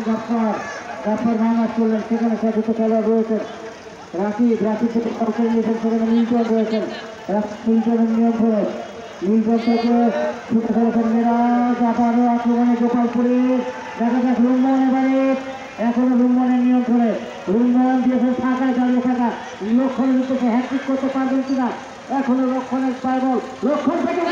গাপ্পার ভাঙা করলেন, সেখানে সচেত খেলোয়াড় রয়েছেন রাকিব থেকে কাউকে নিয়েছেন, সেখানে মিল্টন রয়েছেন, মিল্টনের নিয়ন্ত্রণে মিল্টন থেকে ছুটে ফেলেছেন মিরাজ, আবারও আক্রমণে গোপালপুরে দেখা যাক রুম্মন, এবারে এখনো রুম্মনের নিয়ন্ত্রণে, রুম্মন দিয়েছেন ফাঁকায় দাঁড়িয়ে থাকা লক্ষণের উদ্দেশ্যে হ্যাট্রিক করতে পারবেন কিনা, এখনো লক্ষণের পায় বল, লক্ষণ থেকে